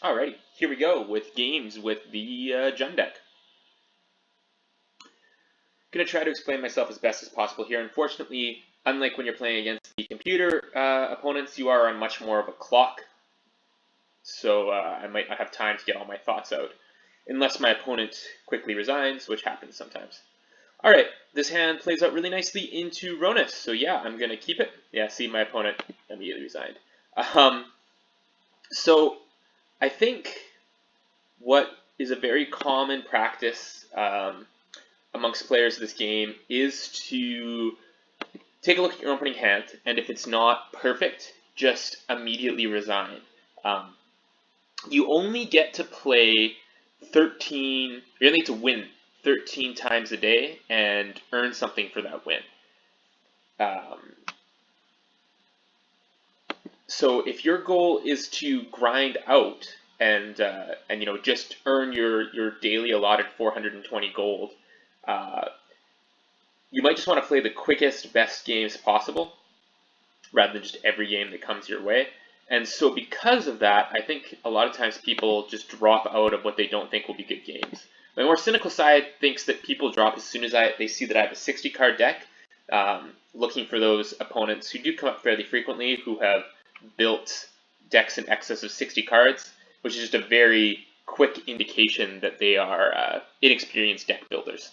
Alrighty, here we go with games with the Jund deck. Gonna try to explain myself as best as possible here. Unfortunately, unlike when you're playing against the computer opponents, you are on much more of a clock, so I might not have time to get all my thoughts out, unless my opponent quickly resigns, which happens sometimes. Alright, this hand plays out really nicely into Ronus, so yeah, I'm gonna keep it. Yeah, see, my opponent immediately resigned. So I think what is a very common practice amongst players of this game is to take a look at your opening hand, and if it's not perfect, just immediately resign. You only get to play 13, you only get to win 13 times a day and earn something for that win. So if your goal is to grind out and just earn your daily allotted 420 gold, you might just want to play the quickest, best games possible rather than just every game that comes your way. And so because of that, I think a lot of times people just drop out of what they don't think will be good games. My more cynical side thinks that people drop as soon as they see that I have a 60-card deck, looking for those opponents who do come up fairly frequently, who have built decks in excess of 60 cards, which is just a very quick indication that they are inexperienced deck builders.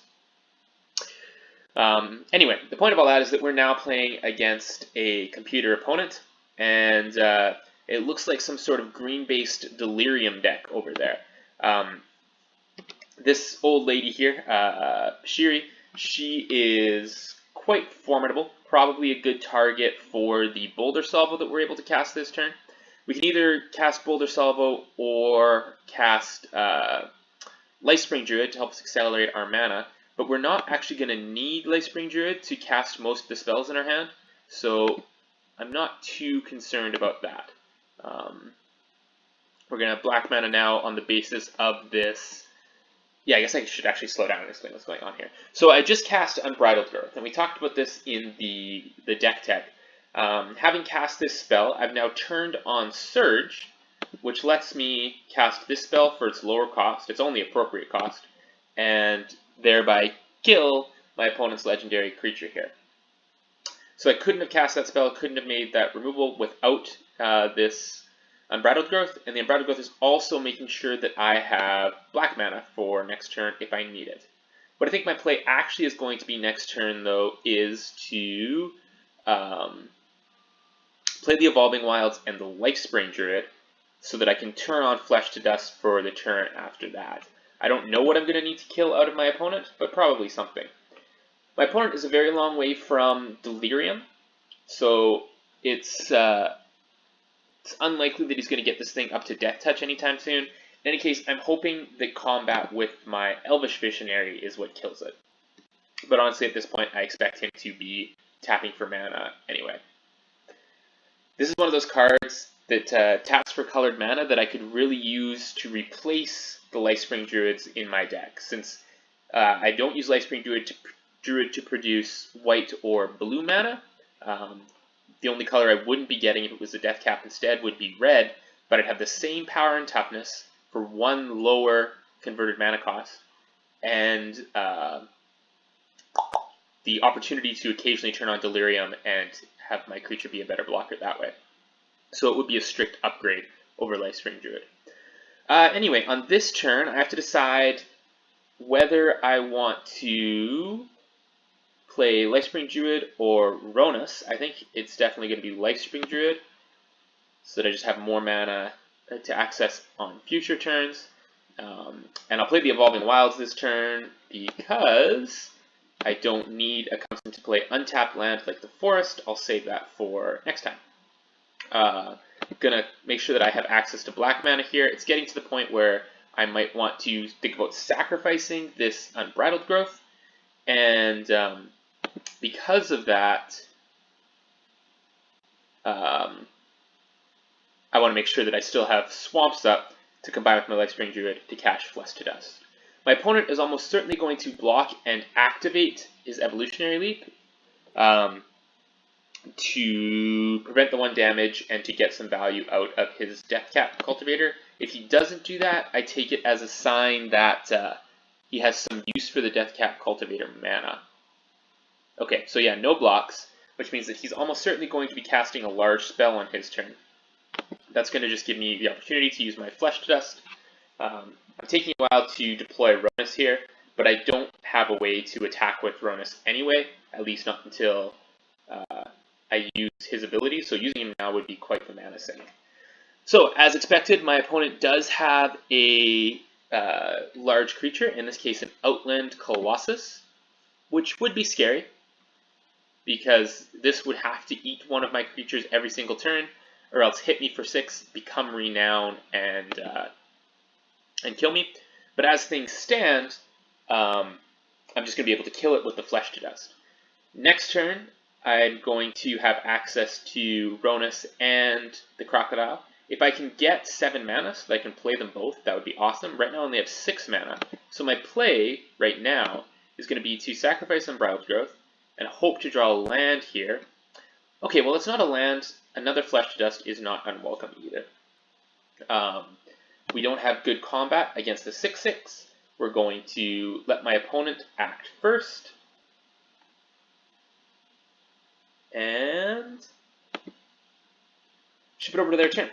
Anyway, the point of all that is that we're now playing against a computer opponent, and it looks like some sort of green-based Delirium deck over there. This old lady here, Shiri, she is quite formidable, probably a good target for the Boulder Salvo that we're able to cast this turn. We can either cast Boulder Salvo or cast Lifespring Druid to help us accelerate our mana, but we're not actually going to need Lifespring Druid to cast most of the spells in our hand, so I'm not too concerned about that. We're going to have black mana now on the basis of this. Yeah, I guess I should actually slow down and explain what's going on here. So I just cast Unbridled Growth, and we talked about this in the deck tech. Having cast this spell, I've now turned on Surge, which lets me cast this spell for its lower cost, its only appropriate cost, and thereby kill my opponent's legendary creature here. So I couldn't have cast that spell, couldn't have made that removal without this Unbridled Growth, and the Unbridled Growth is also making sure that I have black mana for next turn if I need it. What I think my play actually is going to be next turn, though, is to play the Evolving Wilds and the Lifespring Druid so that I can turn on Flesh to Dust for the turn after that. I don't know what I'm going to need to kill out of my opponent, but probably something. My opponent is a very long way from Delirium, so it's unlikely that he's going to get this thing up to Death Touch anytime soon. In any case, I'm hoping that combat with my Elvish Visionary is what kills it. But honestly, at this point, I expect him to be tapping for mana anyway. This is one of those cards that taps for colored mana that I could really use to replace the Lifespring Druids in my deck. Since I don't use Lifespring Druid to produce white or blue mana, the only color I wouldn't be getting if it was a Death Cap instead would be red, but I'd have the same power and toughness for one lower converted mana cost, and the opportunity to occasionally turn on Delirium and have my creature be a better blocker that way. So it would be a strict upgrade over Lifespring Druid. Anyway, on this turn, I have to decide whether I want to play Lifespring Druid or Ronus. I think it's definitely going to be Lifespring Druid, so that I just have more mana to access on future turns. And I'll play the Evolving Wilds this turn because I don't need a constant to play untapped land like the Forest. I'll save that for next time. Gonna make sure that I have access to black mana here. It's getting to the point where I might want to think about sacrificing this Unbridled Growth, and because of that, I want to make sure that I still have Swamps up to combine with my Lifespring Druid to cast Flesh to Dust. My opponent is almost certainly going to block and activate his Evolutionary Leap to prevent the 1 damage and to get some value out of his Death Cap Cultivator If he doesn't do that, I take it as a sign that he has some use for the Deathcap Cultivator mana. Okay, so yeah, no blocks, which means that he's almost certainly going to be casting a large spell on his turn. That's going to just give me the opportunity to use my Flesh to Dust. I'm taking a while to deploy Rhonas here, but I don't have a way to attack with Rhonas anyway, at least not until I use his ability, so using him now would be quite the mana sink. So, as expected, my opponent does have a large creature, in this case an Outland Colossus, which would be scary, because this would have to eat one of my creatures every single turn, or else hit me for 6, become Renown, and kill me. But as things stand, I'm just going to be able to kill it with the Flesh to Dust. Next turn, I'm going to have access to Rhonas and the Crocodile. If I can get 7 mana so that I can play them both, that would be awesome. Right now I only have 6 mana, so my play right now is going to be to sacrifice Unbridled Growth and hope to draw a land here. Okay, well, it's not a land. Another Flesh to Dust is not unwelcome either. We don't have good combat against the 6/6. We're going to let my opponent act first. And ship it over to their turn.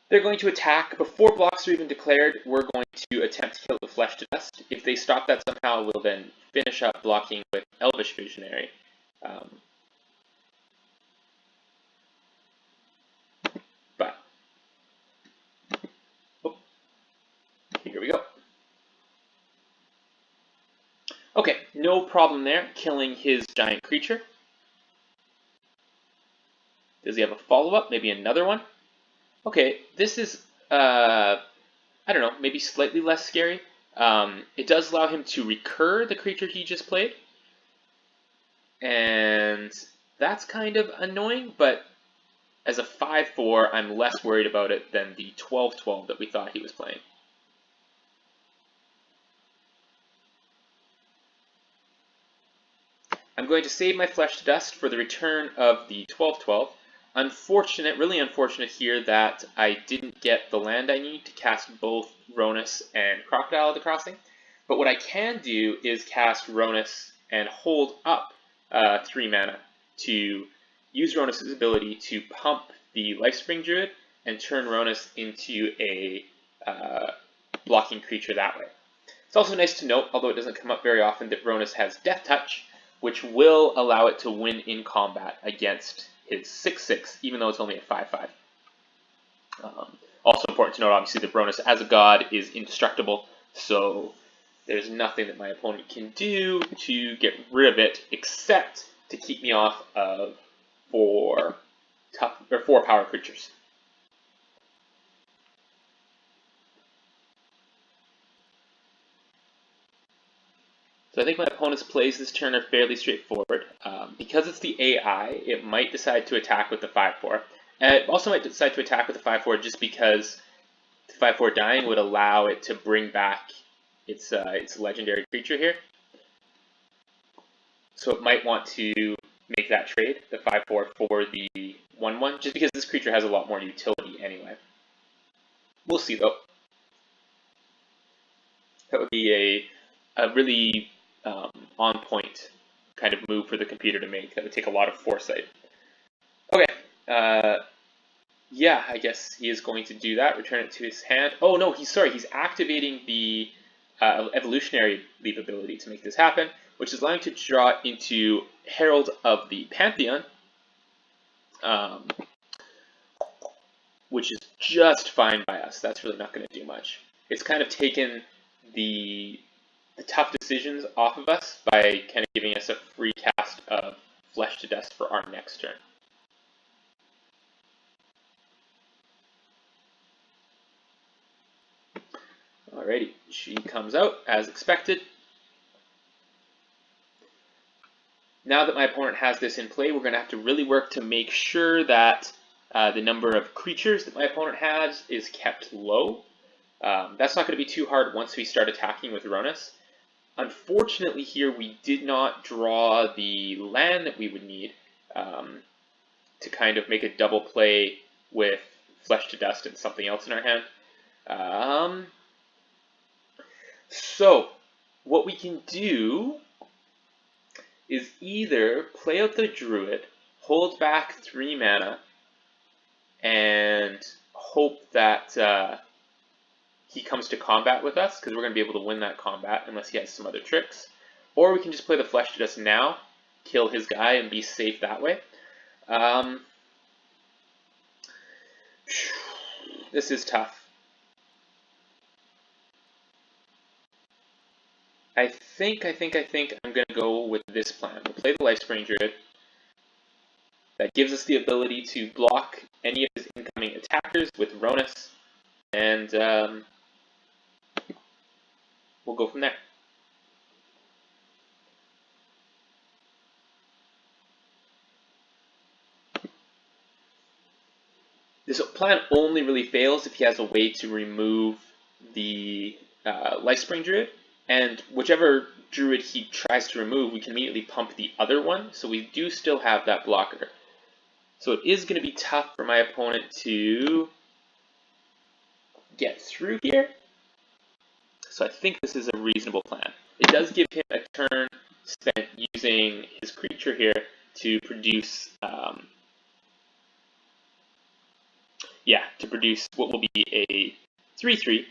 They're going to attack. Before blocks are even declared, we're going to attempt to kill the Flesh to Dust. If they stop that somehow, we'll then finish up blocking with Elvish Visionary. Here we go. Okay, no problem there, killing his giant creature. Does he have a follow-up? Maybe another one? Okay, this is, I don't know, maybe slightly less scary. It does allow him to recur the creature he just played. And that's kind of annoying, but as a 5/4, I'm less worried about it than the 12/12 that we thought he was playing. I'm going to save my Flesh to Dust for the return of the 12/12. Unfortunate, really unfortunate here that I didn't get the land I need to cast both Rhonas and Crocodile of the Crossing. But what I can do is cast Rhonas and hold up 3 mana to use Rhonas' ability to pump the Lifespring Druid and turn Rhonas into a blocking creature that way. It's also nice to note, although it doesn't come up very often, that Rhonas has Death Touch, which will allow it to win in combat against his 6/6, even though it's only a 5/5. Also important to note, obviously, that Rhonas as a god is indestructible, so there's nothing that my opponent can do to get rid of it, except to keep me off of 4 power creatures. So I think my opponent's plays this turn are fairly straightforward. Because it's the AI, it might decide to attack with the 5/4. And it also might decide to attack with the 5/4 just because the 5/4 dying would allow it to bring back its legendary creature here. So it might want to make that trade, the 5/4 for the 1/1, just because this creature has a lot more utility anyway. We'll see though. That would be a really on point kind of move for the computer to make. That would take a lot of foresight. Okay, yeah, I guess he is going to do that. Return it to his hand. Oh no, he's activating the evolutionary leap ability to make this happen, which is allowing to draw into Herald of the Pantheon, which is just fine by us. That's really not going to do much. It's kind of taken the tough decisions off of us by kind of giving us a free cast of Flesh to Dust for our next turn. Alrighty, she comes out as expected. Now that my opponent has this in play, we're going to have to really work to make sure that the number of creatures that my opponent has is kept low. That's not going to be too hard once we start attacking with Rhonas. Unfortunately here, we did not draw the land that we would need to kind of make a double play with Flesh to Dust and something else in our hand. So what we can do is either play out the Druid, hold back 3 mana, and hope that he comes to combat with us, because we're going to be able to win that combat unless he has some other tricks. Or we can just play the Flesh to Dust now, kill his guy, and be safe that way. This is tough. I think I'm going to go with this plan. We'll play the Lifespring Druid. That gives us the ability to block any of his incoming attackers with Ronus, and we'll go from there. This plan only really fails if he has a way to remove the Lifespring Druid, and whichever Druid he tries to remove, we can immediately pump the other one, so we do still have that blocker. So it is going to be tough for my opponent to get through here. So I think this is a reasonable plan. It does give him a turn spent using his creature here to produce, to produce what will be a 3/3.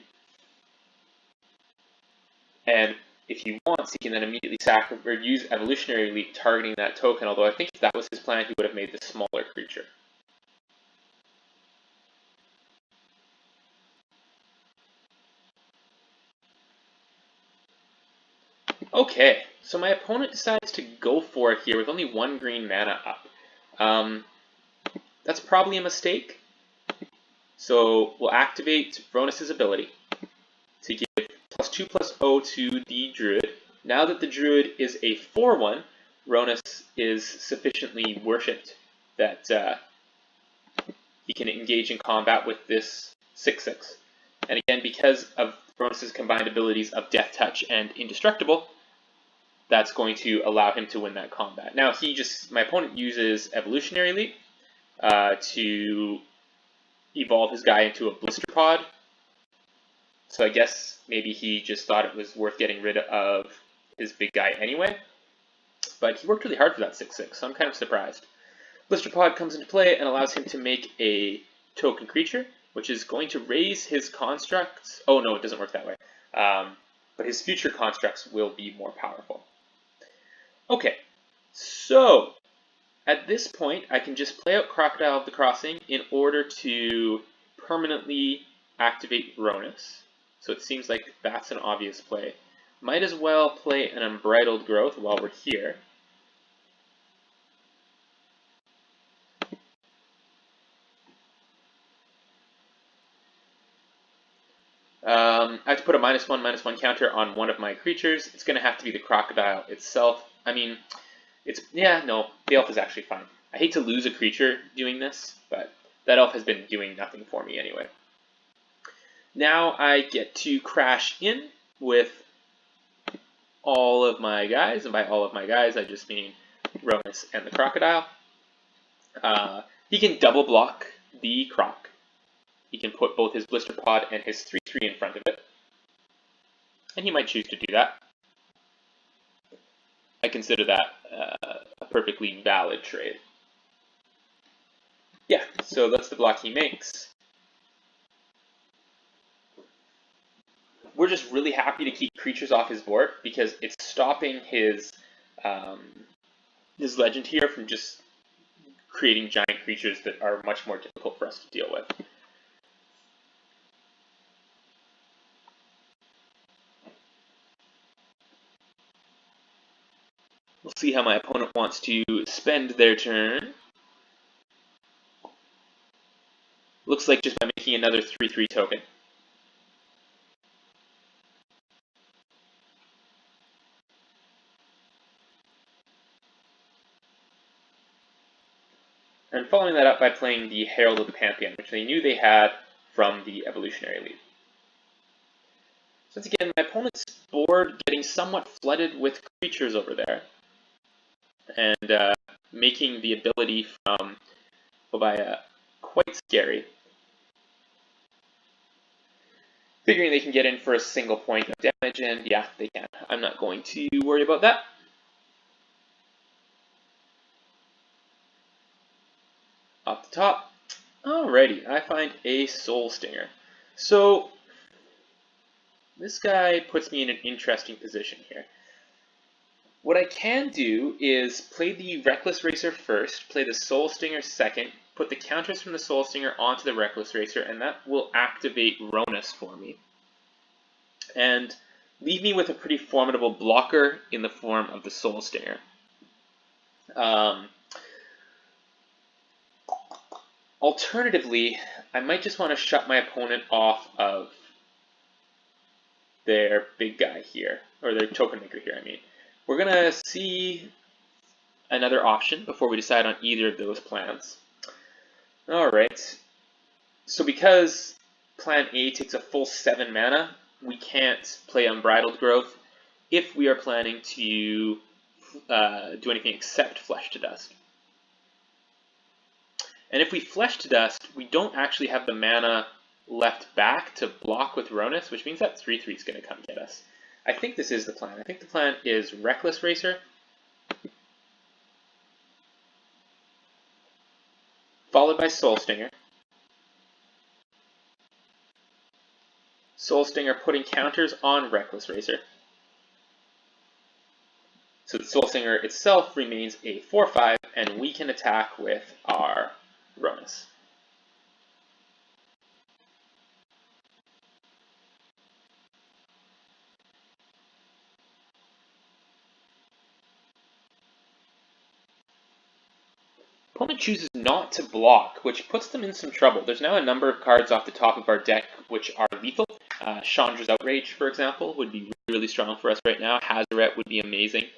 And if he wants, he can then immediately sacrifice or use Evolutionary Leap targeting that token, although I think if that was his plan, he would have made the smaller creature. Okay, so my opponent decides to go for it here with only 1 green mana up. That's probably a mistake. So we'll activate Ronus' ability to give +2/+0 to the Druid. Now that the Druid is a 4/1, Ronus is sufficiently worshipped that he can engage in combat with this 6/6. And again, because of Ronus' combined abilities of Death Touch and Indestructible, that's going to allow him to win that combat. Now, my opponent uses Evolutionary Leap to evolve his guy into a Blister Pod. So I guess maybe he just thought it was worth getting rid of his big guy anyway. But he worked really hard for that 6/6, so I'm kind of surprised. Blister Pod comes into play and allows him to make a token creature, which is going to raise his constructs. Oh no, it doesn't work that way. But his future constructs will be more powerful. Okay, so at this point, I can just play out Crocodile of the Crossing in order to permanently activate Ronus. So it seems like that's an obvious play. Might as well play an Unbridled Growth while we're here. I have to put a -1/-1 counter on one of my creatures. It's going to have to be the Crocodile itself. I mean, the elf is actually fine. I hate to lose a creature doing this, but that elf has been doing nothing for me anyway. Now I get to crash in with all of my guys, and by all of my guys, I just mean Ronus and the Crocodile. He can double block the Croc. He can put both his Blister Pod and his 3/3 in front of it. And he might choose to do that. I consider that a perfectly valid trade. Yeah, so that's the block he makes. We're just really happy to keep creatures off his board because it's stopping his legend here from just creating giant creatures that are much more difficult for us to deal with. We'll see how my opponent wants to spend their turn. Looks like just by making another 3/3 token. And following that up by playing the Herald of the Pantheon, which they knew they had from the Evolutionary Leap. So once again, my opponent's board getting somewhat flooded with creatures over there. And making the ability from Obaya quite scary. figuring they can get in for a single point of damage, and yeah, they can. I'm not going to worry about that. Off the top. Alrighty, I find a Soul Stinger. So, this guy puts me in an interesting position here. What I can do is play the Reckless Racer first, play the Soul Stinger second, put the counters from the Soul Stinger onto the Reckless Racer, and that will activate Ronus for me. And leave me with a pretty formidable blocker in the form of the Soul Stinger. Alternatively, I might just want to shut my opponent off of their big guy here, or their token maker here, I mean. We're going to see another option before we decide on either of those plans. Alright, so because plan A takes a full 7 mana, we can't play Unbridled Growth if we are planning to do anything except Flesh to Dust. And if we Flesh to Dust, we don't actually have the mana left back to block with Ronus, which means that 3/3 is going to come get us. I think this is the plan. I think the plan is Reckless Racer, followed by Soul Stinger. Soul Stinger putting counters on Reckless Racer. So the Soul Stinger itself remains a 4/5, and we can attack with our Ronus. Opponent chooses not to block, which puts them in some trouble. There's now a number of cards off the top of our deck which are lethal. Chandra's Outrage, for example, would be really strong for us right now. Hazoret would be amazing.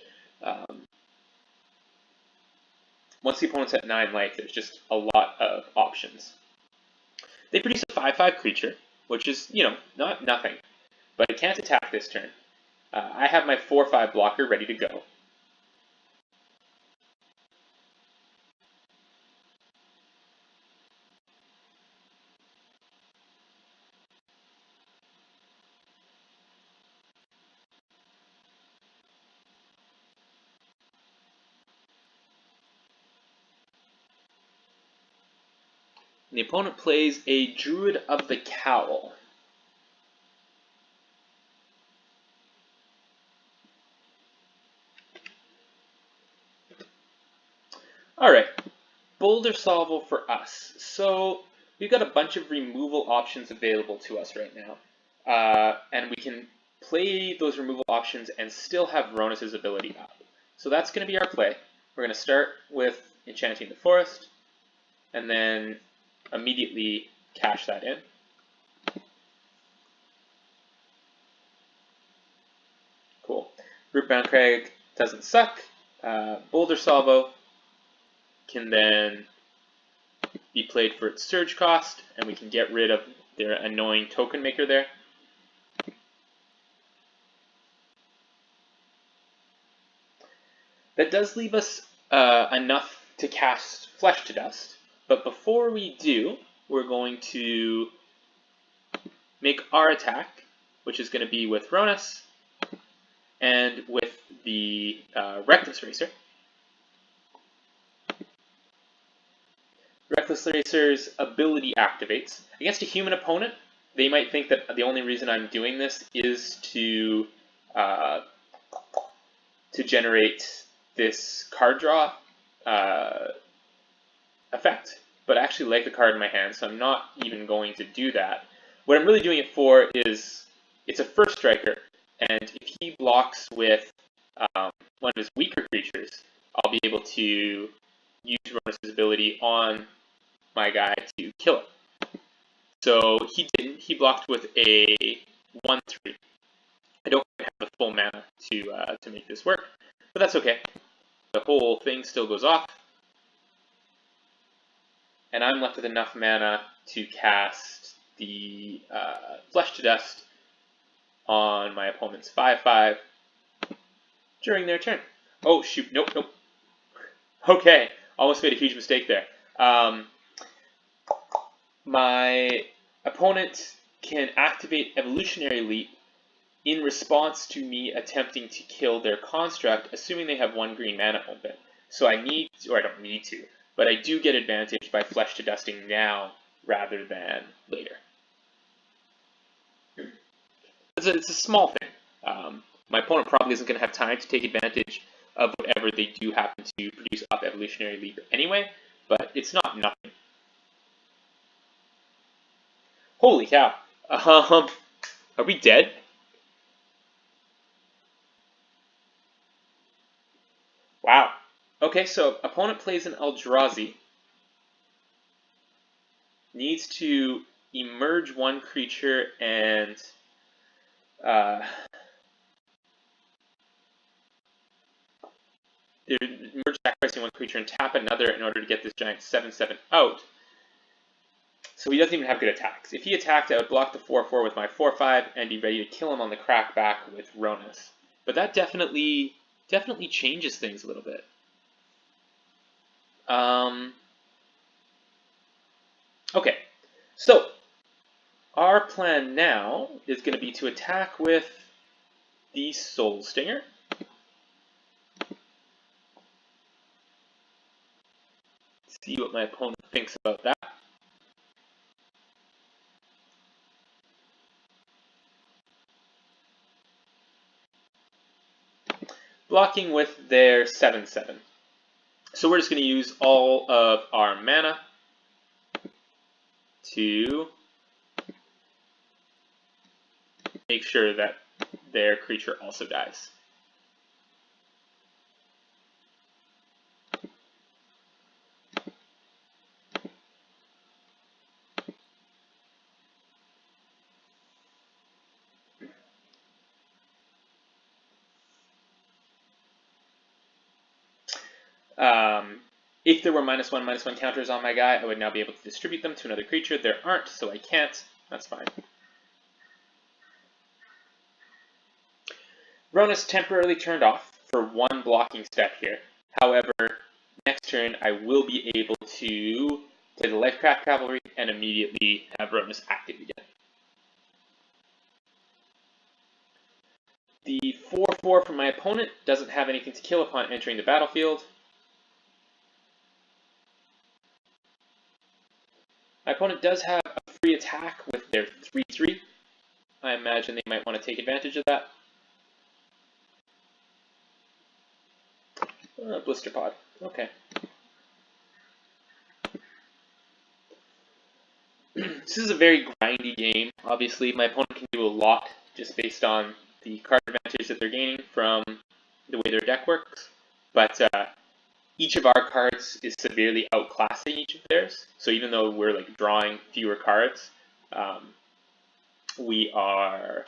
Once the opponent's at 9 life, there's just a lot of options. They produce a 5/5 creature, which is, not nothing. But it can't attack this turn. I have my 4/5 blocker ready to go. The opponent plays a Druid of the Cowl. Alright, Boulder Solvo for us. So we've got a bunch of removal options available to us right now. And we can play those removal options and still have Ronus' ability up. So that's going to be our play. We're going to start with Enchanting the Forest, and then immediately cash that in. Cool. Rootbound Crag doesn't suck. Boulder Solvo can then be played for its surge cost, and we can get rid of their annoying token maker there. That does leave us enough to cast Flesh to Dust, but before we do, we're going to make our attack, which is going to be with Ronus and with the Reckless Racer. Reckless Racer's ability activates. Against a human opponent, they might think that the only reason I'm doing this is to generate this card draw effect, but I actually like the card in my hand, so I'm not even going to do that. What I'm really doing it for is, it's a first striker, and if he blocks with one of his weaker creatures, I'll be able to use Ronus' ability on my guy to kill it. So he didn't. He blocked with a 1/3. I don't have the full mana to make this work, but that's okay. The whole thing still goes off, and I'm left with enough mana to cast the Flesh to Dust on my opponent's 5/5 during their turn. Oh shoot! Nope. Okay, almost made a huge mistake there. My opponent can activate Evolutionary Leap in response to me attempting to kill their construct, assuming they have 1 green mana open. So I need, or I don't need to, but I do get advantage by Flesh to Dusting now rather than later. It's a small thing. My opponent probably isn't going to have time to take advantage of whatever they do happen to produce off Evolutionary Leap anyway, but it's not nothing. Holy cow. Are we dead? Wow. Okay, so opponent plays an Eldrazi. Needs to emerge 1 creature and emerge sacrificing 1 creature and tap another in order to get this giant 7/7 out. So he doesn't even have good attacks. If he attacked, I would block the 4/4 with my 4/5 and be ready to kill him on the crackback with Ronus. But that definitely changes things a little bit. Okay, so our plan now is going to be to attack with the Soul Stinger. See what my opponent thinks about that. Blocking with their 7/7. So we're just going to use all of our mana to make sure that their creature also dies. If there were -1/-1 counters on my guy, I would now be able to distribute them to another creature. There aren't, so I can't. That's fine. Ronus temporarily turned off for 1 blocking step here. However, next turn I will be able to play the Lifecraft Cavalry and immediately have Ronus active again. The 4/4 from my opponent doesn't have anything to kill upon entering the battlefield. My opponent does have a free attack with their 3/3. I imagine they might want to take advantage of that. Blister Pod. Okay. This is a very grindy game. Obviously, my opponent can do a lot just based on the card advantage that they're gaining from the way their deck works. But each of our cards is severely outclassing each of theirs. So even though we're like drawing fewer cards, we are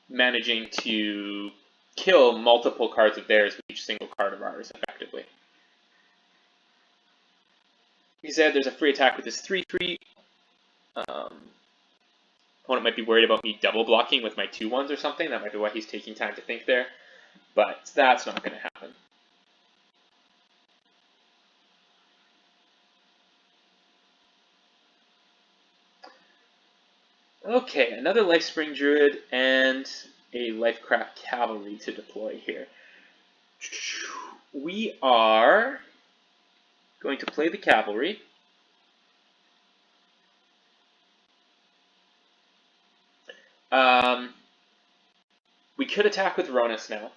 managing to kill multiple cards of theirs with each single card of ours effectively. Like I said, there's a free attack with this 3/3. Opponent might be worried about me double blocking with my 2/1s or something. That might be why he's taking time to think there. But that's not going to happen. Okay, another Lifespring Druid and a Lifecraft Cavalry to deploy here. We are going to play the Cavalry. We could attack with Ronus now.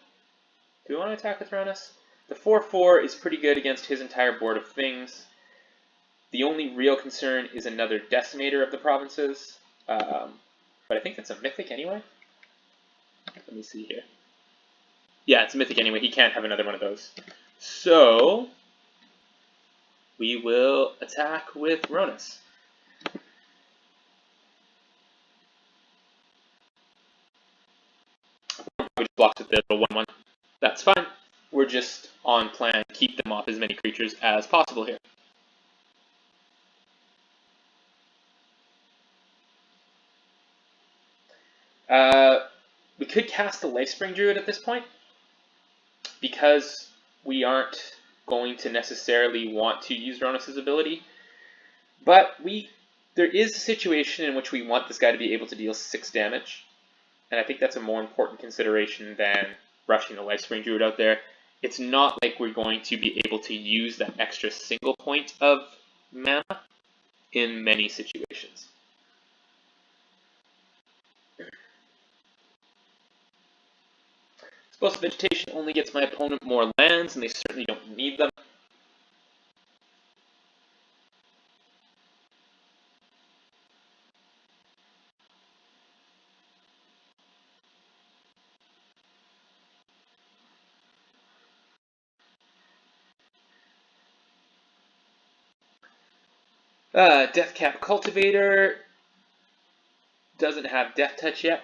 Do we want to attack with Ronus? The 4/4 is pretty good against his entire board of things. The only real concern is another Decimator of the Provinces. But I think that's a Mythic anyway. Let me see here. Yeah, it's a Mythic anyway. He can't have another one of those. So we will attack with Ronus. We just blocked with the 1/1. That's fine. We're just on plan to keep them off as many creatures as possible here. We could cast the Lifespring Druid at this point, because we aren't going to necessarily want to use Ronus' ability, but we there is a situation in which we want this guy to be able to deal 6 damage, and I think that's a more important consideration than rushing the Lifespring Druid out there. It's not like we're going to be able to use that extra single point of mana in many situations. Explosive Vegetation only gets my opponent more lands, and they certainly don't need them. Deathcap Cultivator doesn't have Death Touch yet.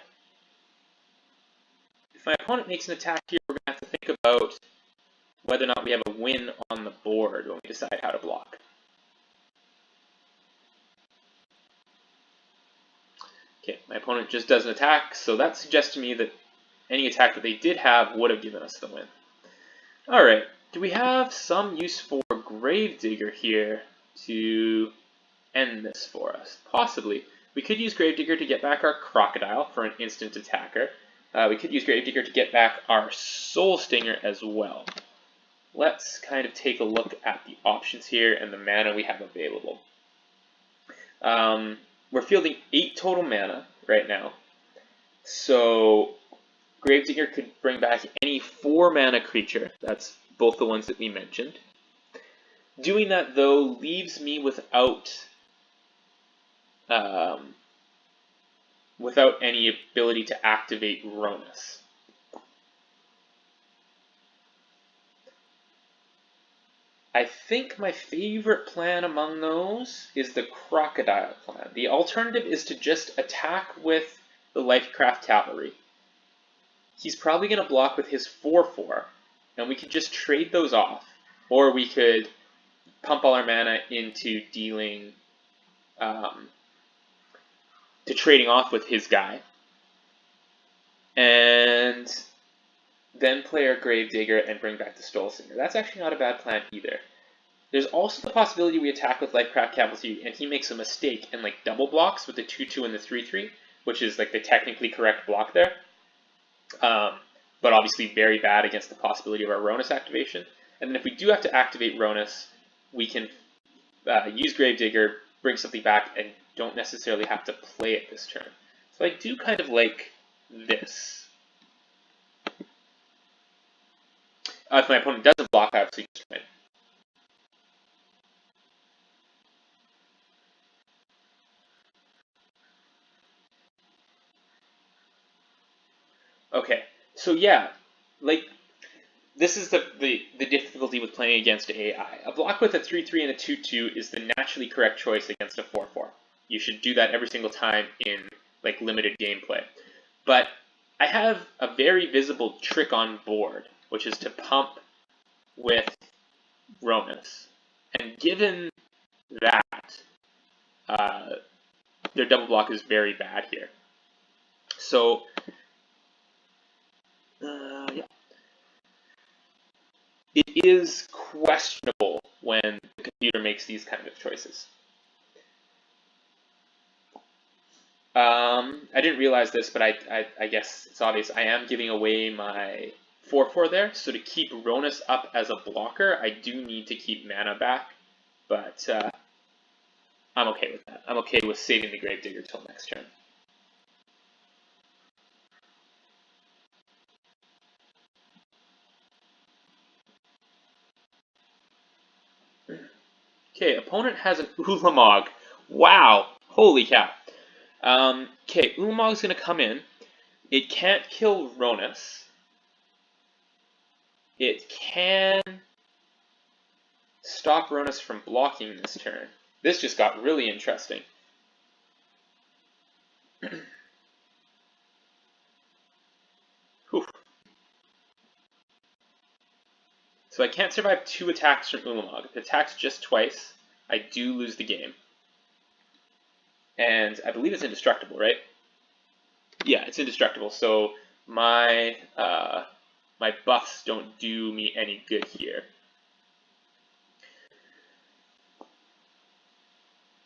If my opponent makes an attack here, we're going to have to think about whether or not we have a win on the board when we decide how to block. Okay, my opponent just does an attack, so that suggests to me that any attack that they did have would have given us the win. Alright, do we have some use for Gravedigger here to end this for us? Possibly. We could use Gravedigger to get back our Crocodile for an instant attacker. We could use Gravedigger to get back our Soul Stinger as well. Let's kind of take a look at the options here and the mana we have available. We're fielding 8 total mana right now. So Gravedigger could bring back any 4 mana creature. That's both the ones that we mentioned. Doing that, though, leaves me without any ability to activate Ronus. I think my favorite plan among those is the Crocodile plan. The alternative is to just attack with the Lifecraft Cavalry. He's probably going to block with his 4/4, and we could just trade those off. Or we could pump all our mana into dealing, to trading off with his guy. And then play our Gravedigger and bring back the Soul Stinger. That's actually not a bad plan either. There's also the possibility we attack with Lifecraft Cavalry and he makes a mistake and like double blocks with the 2/2 and the 3/3, which is like the technically correct block there. But obviously very bad against the possibility of our Ronus activation. And then if we do have to activate Ronus, we can use Gravedigger, bring something back, and don't necessarily have to play it this turn. So I do kind of like this. If my opponent doesn't block, I obviously just win. Okay, so yeah, like, this is the difficulty with playing against AI. A block with a 3/3 and a 2/2 is the naturally correct choice against a 4/4. You should do that every single time in like limited gameplay. But I have a very visible trick on board, which is to pump with Ronus. And given that, their double block is very bad here. So, yeah. It is questionable when the computer makes these kind of choices. I didn't realize this, but I guess it's obvious. I am giving away my 4/4 there, so to keep Ronus up as a blocker, I do need to keep mana back, but I'm okay with that. I'm okay with saving the Gravedigger till next turn. Okay, opponent has an Ulamog. Wow, holy cow. Okay, Ulamog's going to come in. It can't kill Ronus. It can stop Ronus from blocking this turn. This just got really interesting. So I can't survive 2 attacks from Ulamog. If it attacks just twice, I do lose the game. And I believe it's indestructible, right? Yeah, it's indestructible, so my my buffs don't do me any good here.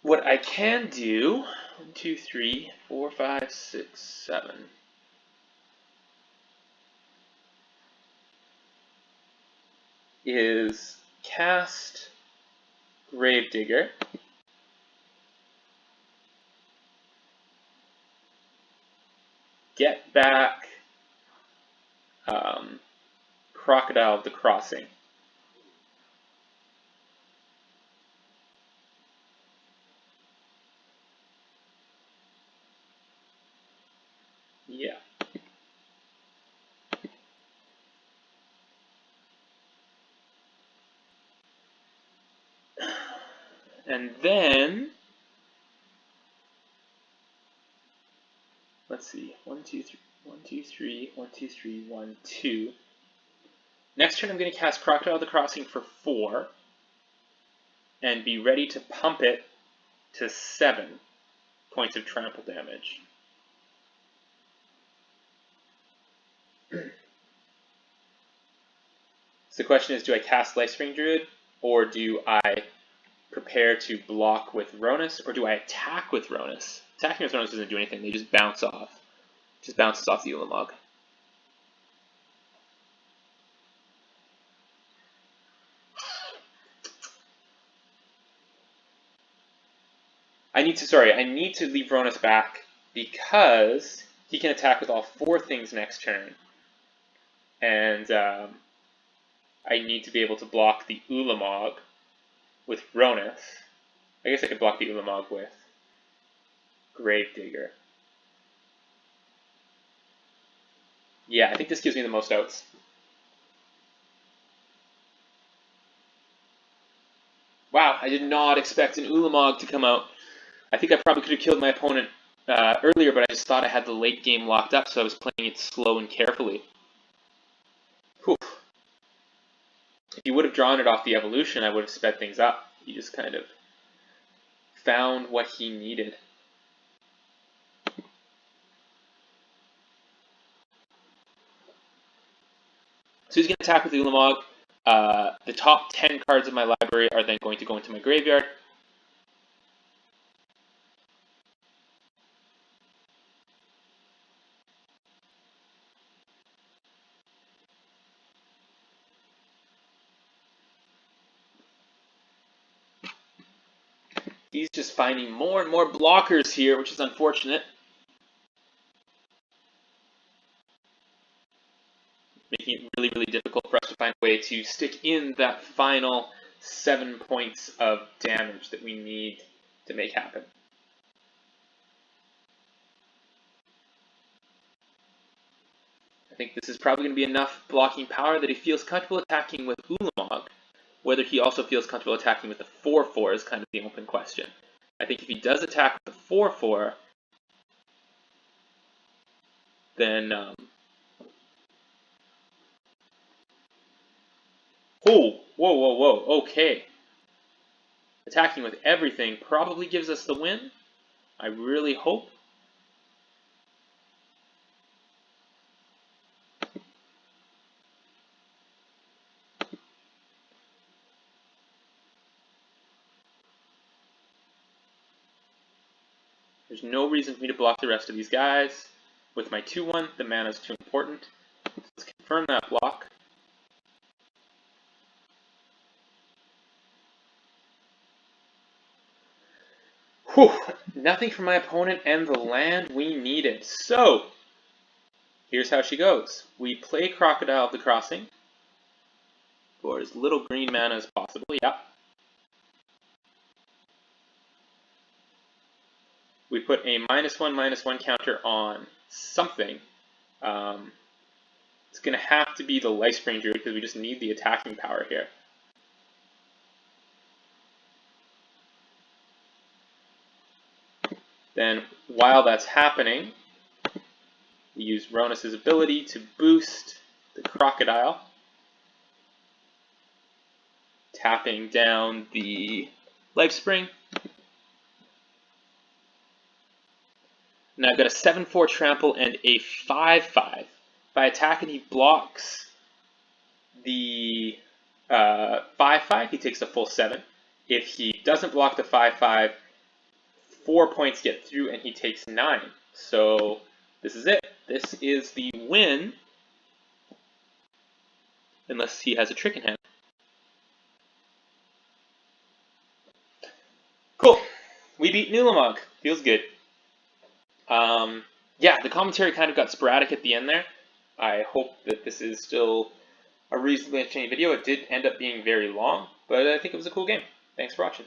what I can do, 1, 2, 3, 4, 5, 6, 7. Is cast Gravedigger. Get back Crocodile of the Crossing. Yeah. And then, let's see, 1, 2, 3, 1, 2, 3, 1, 2, 3, 1, 2. Next turn I'm going to cast Crocodile of the Crossing for 4 and be ready to pump it to 7 points of trample damage. So the question is, do I cast Lifespring Druid, or do I prepare to block with Ronus, or do I attack with Ronus? Attacking with Ronus doesn't do anything, they just bounce off. Just bounces off the Ulamog. I need to leave Ronus back because he can attack with all 4 things next turn. And I need to be able to block the Ulamog with Ronus. I guess I could block the Ulamog with Gravedigger. Yeah, I think this gives me the most outs. Wow, I did not expect an Ulamog to come out. I think I probably could have killed my opponent earlier, but I just thought I had the late game locked up, so I was playing it slow and carefully. Whew. If he would have drawn it off the evolution, I would have sped things up. He just kind of found what he needed. So he's going to attack with the Ulamog. The top 10 cards of my library are then going to go into my graveyard. He's just finding more and more blockers here, which is unfortunate. Making it really, really difficult for us to find a way to stick in that final 7 points of damage that we need to make happen. I think this is probably going to be enough blocking power that he feels comfortable attacking with Ulamog. Whether he also feels comfortable attacking with the 4/4 is kind of the open question. I think if he does attack with the 4/4, then oh, whoa, okay. Attacking with everything probably gives us the win. I really hope. There's no reason for me to block the rest of these guys. With my 2/1, the mana is too important. Let's confirm that block. Whew, nothing from my opponent and the land we needed. So, here's how she goes. We play Crocodile of the Crossing for as little green mana as possible. Yep. We put a -1/-1 counter on something. It's going to have to be the Lifespring Druid because we just need the attacking power here. Then, while that's happening, we use Ronus' ability to boost the Crocodile, tapping down the Lifespring. Now I've got a 7/4 trample and a 5/5. If I attack and he blocks the 5/5, he takes the full 7. If he doesn't block the 5/5, 4 points get through, and he takes 9. So this is it. This is the win, unless he has a trick in hand. Cool. We beat Nulamog. Feels good. Yeah, the commentary kind of got sporadic at the end there. I hope that this is still a reasonably entertaining video. It did end up being very long, but I think it was a cool game. Thanks for watching.